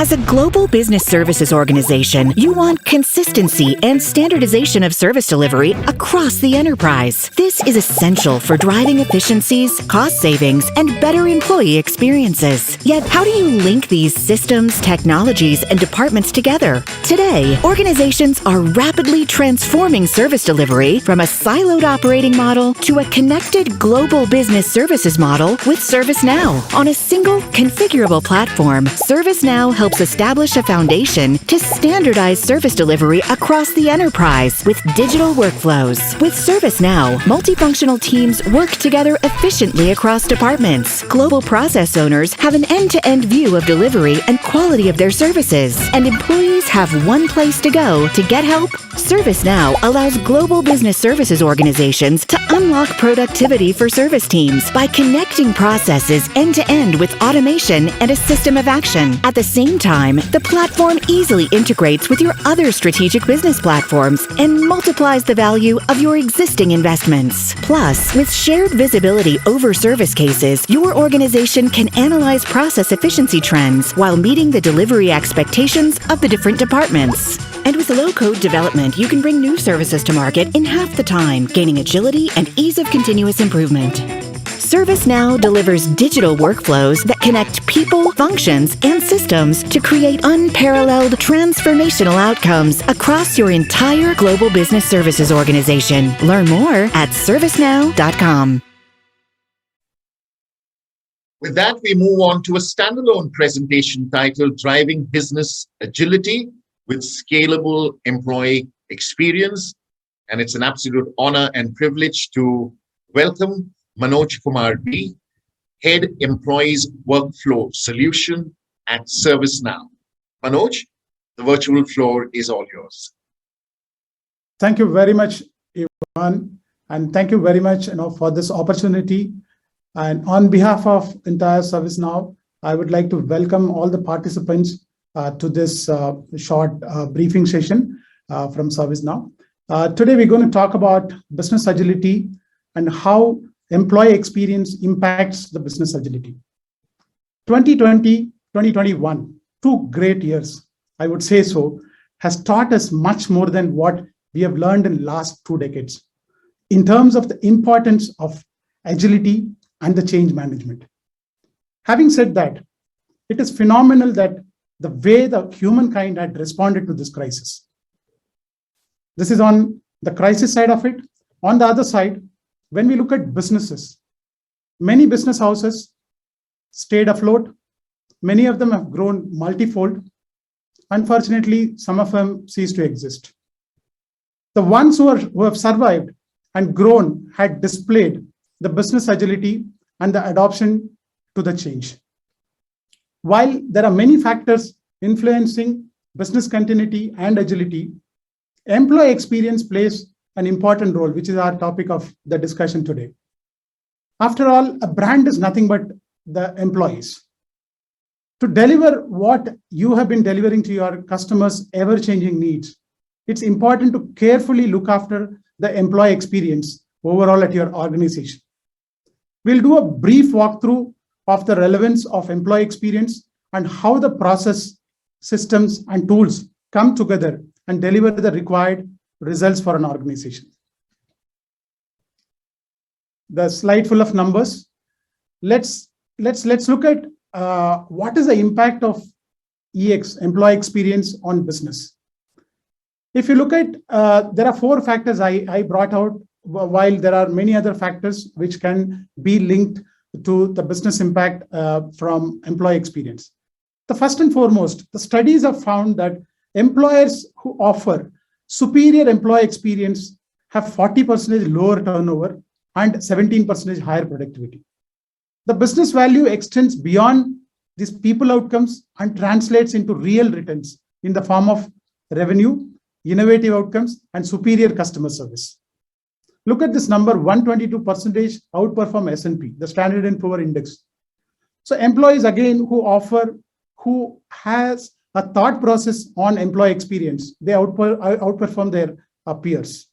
As a global business services organization, you want consistency and standardization of service delivery across the enterprise. This is essential for driving efficiencies, cost savings, and better employee experiences. Yet, how do you link these systems, technologies, and departments together? Today, organizations are rapidly transforming service delivery from a siloed operating model to a connected global business services model with ServiceNow. On a single, configurable platform, ServiceNow helps establish a foundation to standardize service delivery across the enterprise with digital workflows. With ServiceNow, multifunctional teams work together efficiently across departments. Global process owners have an end-to-end view of delivery and quality of their services, and employees have one place to go to get help. ServiceNow allows global business services organizations to unlock productivity for service teams by connecting processes end-to-end with automation and a system of action. At the same time, the platform easily integrates with your other strategic business platforms and multiplies the value of your existing investments. Plus, with shared visibility over service cases, your organization can analyze process efficiency trends while meeting the delivery expectations of the different departments. And with low-code development, you can bring new services to market in half the time, gaining agility and ease of continuous improvement. ServiceNow delivers digital workflows that connect people, functions, and systems to create unparalleled transformational outcomes across your entire global business services organization. Learn more at servicenow.com. With that, we move on to a standalone presentation titled Driving Business Agility with Scalable Employee Experience. And it's an absolute honor and privilege to welcome Manoj Kumar B, Head Employees Workflow Solution at ServiceNow. Manoj, the virtual floor is all yours. Thank you very much, Ivan, and thank you very much for this opportunity. And on behalf of entire ServiceNow, I would like to welcome all the participants to this short briefing session from ServiceNow. Today, we're going to talk about business agility and how employee experience impacts the business agility. 2020, 2021, 2 great years, I would say so, has taught us much more than what we have learned in the last 2 decades in terms of the importance of agility and the change management. Having said that, it is phenomenal that the way the humankind had responded to this crisis. This is on the crisis side of it. On the other side, when we look at businesses, many business houses stayed afloat. Many of them have grown multifold. Unfortunately, some of them ceased to exist. The ones who have survived and grown had displayed the business agility and the adoption to the change. While there are many factors influencing business continuity and agility, employee experience plays an important role, which is our topic of the discussion today. After all, a brand is nothing but the employees. To deliver what you have been delivering to your customers' ever-changing needs, it's important to carefully look after the employee experience overall at your organization. We'll do a brief walkthrough of the relevance of employee experience and how the process, systems, and tools come together and deliver the required results for an organization. The slide full of numbers. Let's look at what is the impact of EX, employee experience, on business. If you look at, there are 4 factors I brought out, while there are many other factors which can be linked to the business impact from employee experience. The first and foremost, the studies have found that employers who offer superior employee experience have 40% lower turnover and 17% higher productivity. The business value extends beyond these people outcomes and translates into real returns in the form of revenue, innovative outcomes, and superior customer service. Look at this number, 122% outperform S&P, the Standard & Poor Index. So employees, again, who has a thought process on employee experience, they outperform their peers.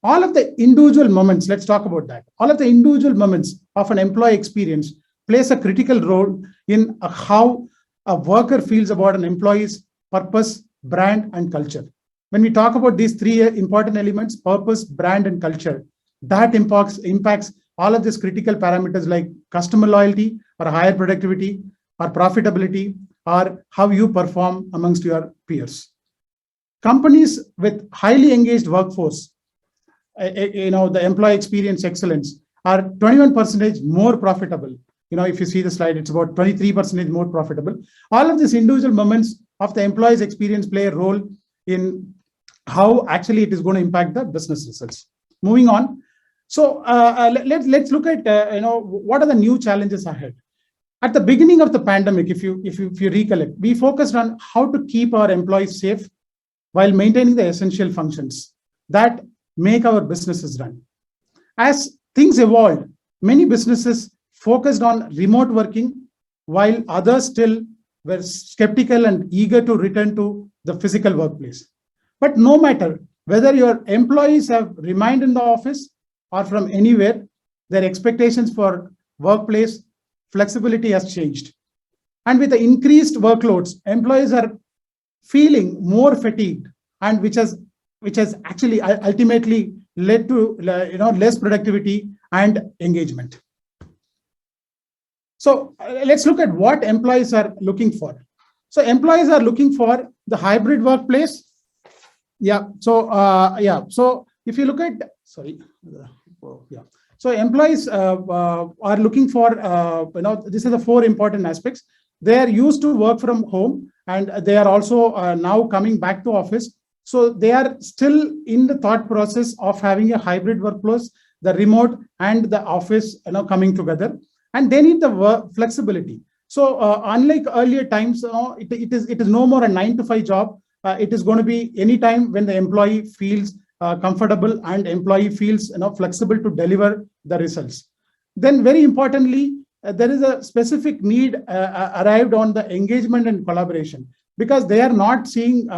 All of the individual moments, let's talk about that. All of the individual moments of an employee experience plays a critical role in how a worker feels about an employee's purpose, brand, and culture. When we talk about these three important elements, purpose, brand, and culture, that impacts all of these critical parameters like customer loyalty or higher productivity or profitability or how you perform amongst your peers. Companies with highly engaged workforce, the employee experience excellence, are 21% more profitable. If you see the slide, it's about 23% more profitable. All of these individual moments of the employee's experience play a role in how actually it is going to impact the business results. Moving on. So let's look at what are the new challenges ahead. At the beginning of the pandemic, if you recollect, we focused on how to keep our employees safe while maintaining the essential functions that make our businesses run. As things evolved, many businesses focused on remote working, while others still were skeptical and eager to return to the physical workplace. But no matter whether your employees have remained in the office or from anywhere, their expectations for workplace flexibility has changed. And with the increased workloads, employees are feeling more fatigued, and which has actually ultimately led to less productivity and engagement. So let's look at what employees are looking for. So employees are looking for the hybrid workplace. So if you look at so employees are looking for these are the four important aspects. They are used to work from home, and they are also now coming back to office. So they are still in the thought process of having a hybrid workplace, the remote and the office coming together, and they need the work flexibility. So unlike earlier times, it is no more a 9 to 5 job. It is going to be any time when the employee feels comfortable and employee feels flexible to deliver the results. Then very importantly, there is a specific need arrived on the engagement and collaboration, because they are not seeing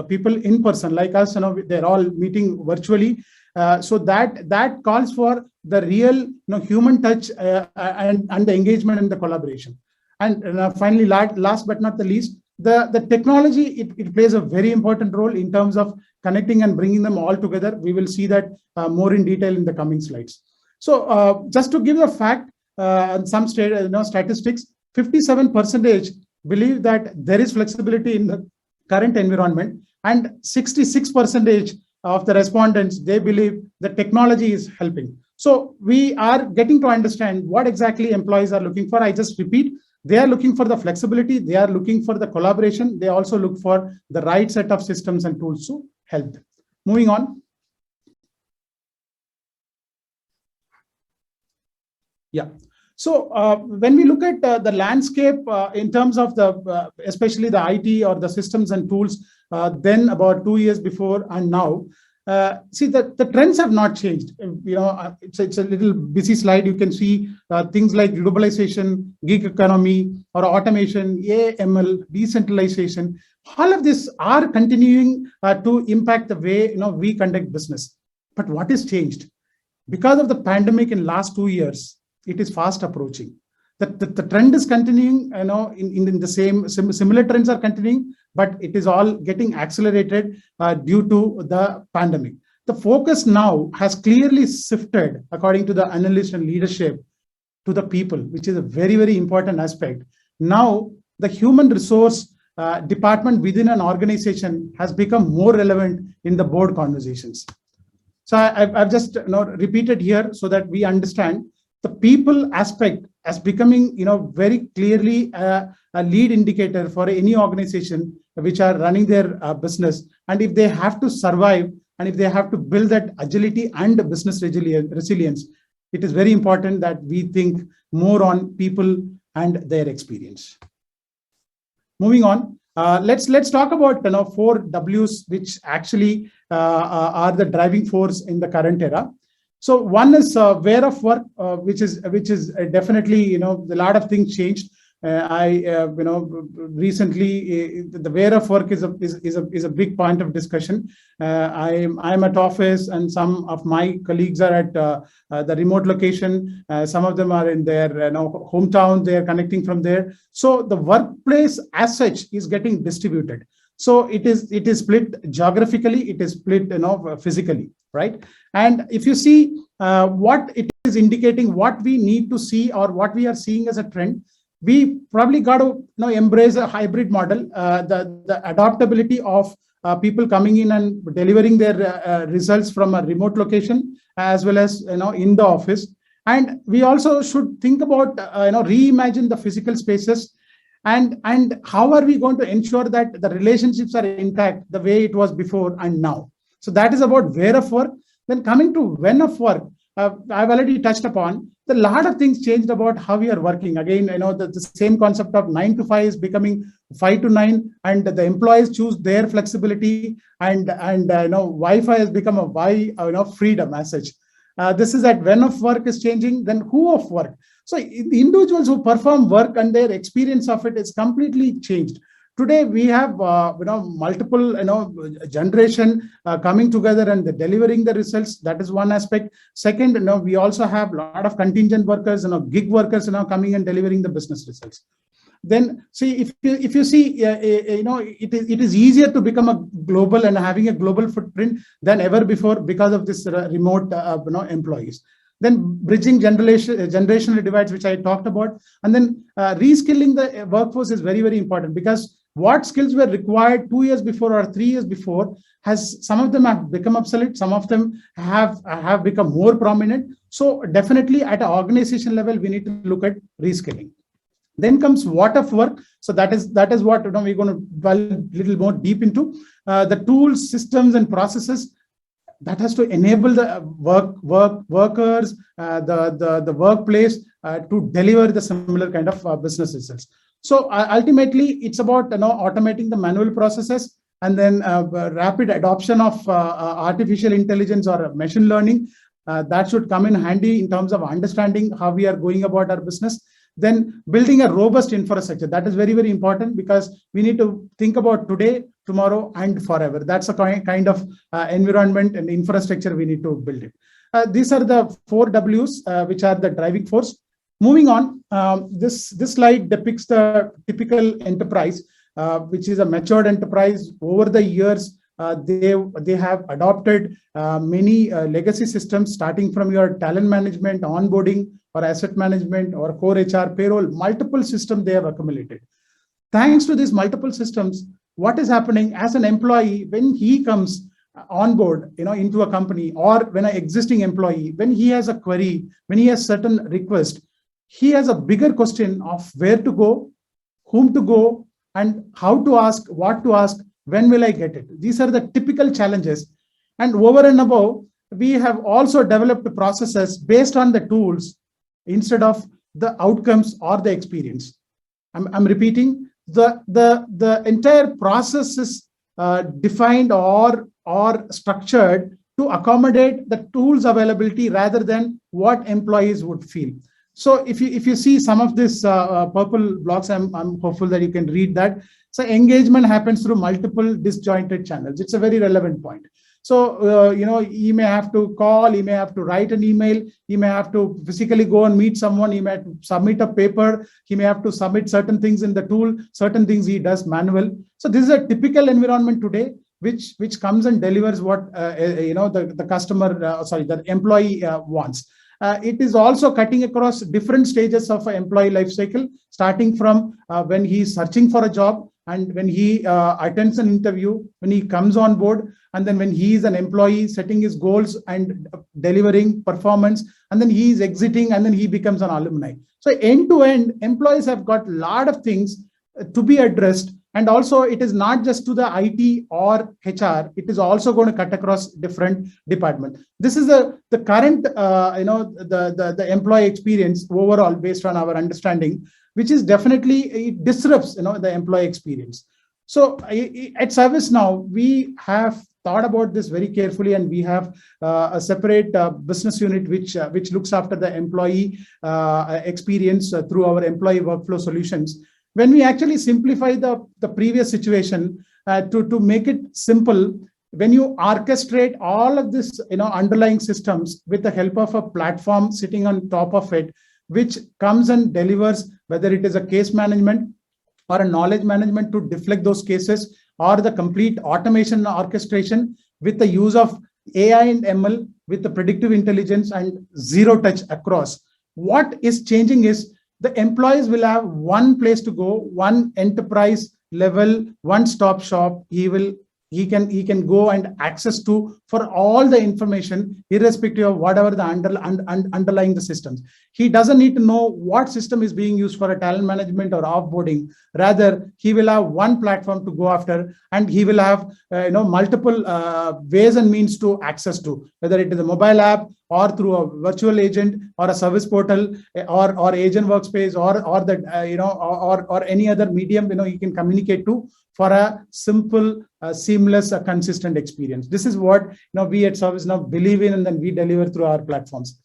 people in person like us. They're all meeting virtually. So that calls for the real human touch and the engagement and the collaboration. And finally, last but not the least, the technology, it plays a very important role in terms of connecting and bringing them all together. We will see that more in detail in the coming slides. So just to give a fact, some statistics, 57% believe that there is flexibility in the current environment, and 66% of the respondents, they believe the technology is helping. So we are getting to understand what exactly employees are looking for. I just repeat, they are looking for the flexibility, they are looking for the collaboration, they also look for the right set of systems and tools to help them. Moving on. So when we look at the landscape in terms of the especially the IT or the systems and tools, then about 2 years before and now, see that the trends have not changed. It's a little busy slide. You can see things like globalization, gig economy, or automation, AML, decentralization. All of this are continuing to impact the way we conduct business. But what has changed? Because of the pandemic in last 2 years, it is fast approaching. The trend is continuing, in the similar trends are continuing, but it is all getting accelerated due to the pandemic. The focus now has clearly shifted, according to the analyst and leadership, to the people, which is a very, very important aspect. Now, the human resource department within an organization has become more relevant in the board conversations. So I've just repeated here so that we understand the people aspect as becoming very clearly a lead indicator for any organization which are running their business. And if they have to survive, and if they have to build that agility and business resilience, it is very important that we think more on people and their experience. Moving on, let's talk about 4 Ws, which actually are the driving force in the current era. So one is where of work, which is definitely a lot of things changed. Recently the where of work is a big point of discussion. I'm at office, and some of my colleagues are at the remote location. Some of them are in their hometown. They are connecting from there. So the workplace as such is getting distributed. So it is split geographically. It is split physically, right? And if you see what it is indicating, what we need to see or what we are seeing as a trend, we probably got to embrace a hybrid model, the adaptability of people coming in and delivering their results from a remote location as well as in the office. And we also should think about reimagine the physical spaces, and how are we going to ensure that the relationships are intact the way it was before and now. So that is about where of work. Then coming to when of work, I've already touched upon a lot of things changed about how we are working. Again, the same concept of 9 to 5 is becoming 5 to 9, and the employees choose their flexibility, and Wi-Fi has become a freedom as such. This is that when of work is changing, then who of work. So the individuals who perform work and their experience of it is completely changed. Today we have multiple generation coming together and delivering the results. That is one aspect. Second, we also have a lot of contingent workers, gig workers coming and delivering the business results. Then see, if you see, it is easier to become a global and having a global footprint than ever before because of this remote employees. Then bridging generational divides, which I talked about, and then reskilling the workforce is very, very important, because what skills were required 2 years before or 3 years before some of them have become obsolete, some of them have become more prominent. So definitely at an organization level, we need to look at reskilling. Then comes what of work. So that is what we're going to delve a little more deep into. The tools, systems, and processes that has to enable the workers, the workplace to deliver the similar kind of business results. So ultimately, it's about automating the manual processes, and then rapid adoption of artificial intelligence or machine learning. That should come in handy in terms of understanding how we are going about our business. Then building a robust infrastructure. That is very, very important, because we need to think about today, tomorrow, and forever. That's a kind of environment and infrastructure we need to build it. These are the 4 Ws, which are the driving force. Moving on, this slide depicts the typical enterprise, which is a matured enterprise. Over the years, they have adopted many legacy systems, starting from your talent management, onboarding, or asset management, or core HR, payroll. Multiple systems they have accumulated. Thanks to these multiple systems, what is happening as an employee when he comes on board, into a company, or when an existing employee, when he has a query, when he has certain request, he has a bigger question of where to go, whom to go, and how to ask, what to ask, when will I get it. These are the typical challenges. And over and above, we have also developed processes based on the tools instead of the outcomes or the experience. I'm repeating, the entire process is defined or structured to accommodate the tools availability rather than what employees would feel. So if you see some of this purple blocks, I'm hopeful that you can read that. So engagement happens through multiple disjointed channels. It's a very relevant point. So, he may have to call, he may have to write an email, he may have to physically go and meet someone, he may have to submit a paper, he may have to submit certain things in the tool, certain things he does manual. So this is a typical environment today, which comes and delivers what, the customer, the employee wants. It is also cutting across different stages of an employee life cycle, starting from when he is searching for a job, and when he attends an interview, when he comes on board, and then when he is an employee setting his goals and delivering performance, and then he is exiting, and then he becomes an alumni. So end to end, employees have got a lot of things to be addressed. And also, it is not just to the IT or HR, it is also going to cut across different departments. This is the current, the employee experience overall based on our understanding, which is definitely, it disrupts, the employee experience. So at ServiceNow, we have thought about this very carefully, and we have a separate business unit which looks after the employee experience through our employee workflow solutions. When we actually simplify the previous situation to make it simple, when you orchestrate all of this, underlying systems with the help of a platform sitting on top of it, which comes and delivers, whether it is a case management or a knowledge management to deflect those cases, or the complete automation orchestration with the use of AI and ML with the predictive intelligence and zero touch across. What is changing is the employees will have one place to go, one enterprise level, one-stop shop. He can go and access to for all the information, irrespective of whatever the underlying the systems. He doesn't need to know what system is being used for a talent management or offboarding. Rather, he will have one platform to go after, and he will have multiple ways and means to access to, whether it is a mobile app or through a virtual agent or a service portal or agent workspace or that or any other medium you can communicate to for a simple, seamless, consistent experience. This is what we at ServiceNow believe in, and then we deliver through our platforms.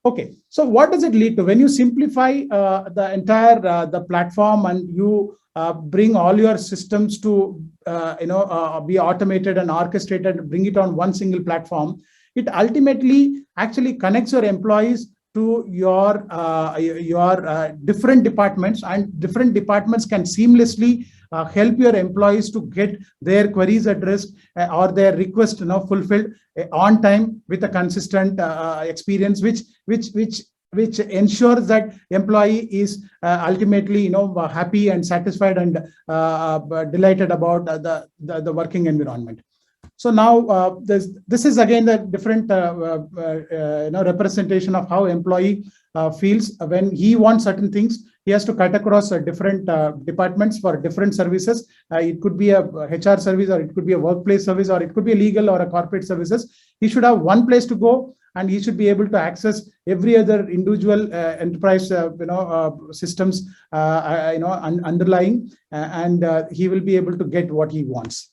Okay, so what does it lead to when you simplify the entire the platform and you bring all your systems to be automated and orchestrated, bring it on one single platform? It ultimately actually connects your employees to your different departments, and different departments can seamlessly help your employees to get their queries addressed or their request fulfilled on time with a consistent experience, which ensures that employee is ultimately happy and satisfied and delighted about the working environment. So now this is again the different representation of how employee feels when he wants certain things. He has to cut across different departments for different services. It could be a HR service, or it could be a workplace service, or it could be a legal or a corporate services. He should have one place to go, and he should be able to access every other individual enterprise systems underlying, and he will be able to get what he wants.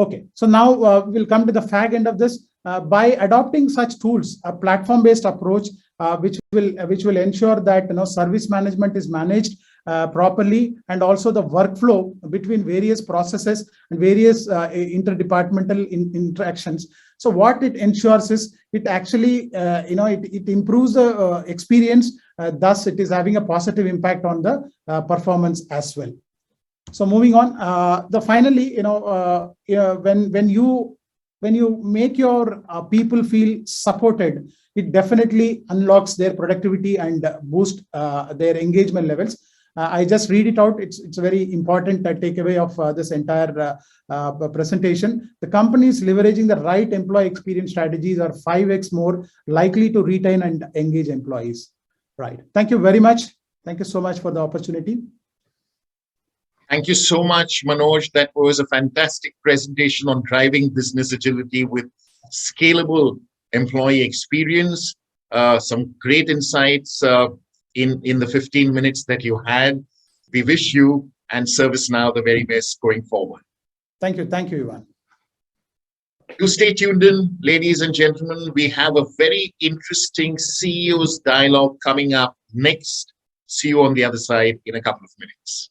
Okay, so now we'll come to the fag end of this. By adopting such tools, a platform-based approach, which will ensure that service management is managed properly, and also the workflow between various processes and various interdepartmental interactions. So what it ensures is it actually it improves the experience. Thus, it is having a positive impact on the performance as well. So moving on, finally, when you make your people feel supported, it definitely unlocks their productivity and boost their engagement levels. I just read it out. It's a very important takeaway of this entire presentation. The companies leveraging the right employee experience strategies are 5x more likely to retain and engage employees. Right. Thank you very much. Thank you so much for the opportunity. Thank you so much, Manoj. That was a fantastic presentation on driving business agility with scalable employee experience. Some great insights in the 15 minutes that you had. We wish you and ServiceNow the very best going forward. Thank you. Thank you, Ivan. Do stay tuned in, ladies and gentlemen. We have a very interesting CEO's dialogue coming up next. See you on the other side in a couple of minutes.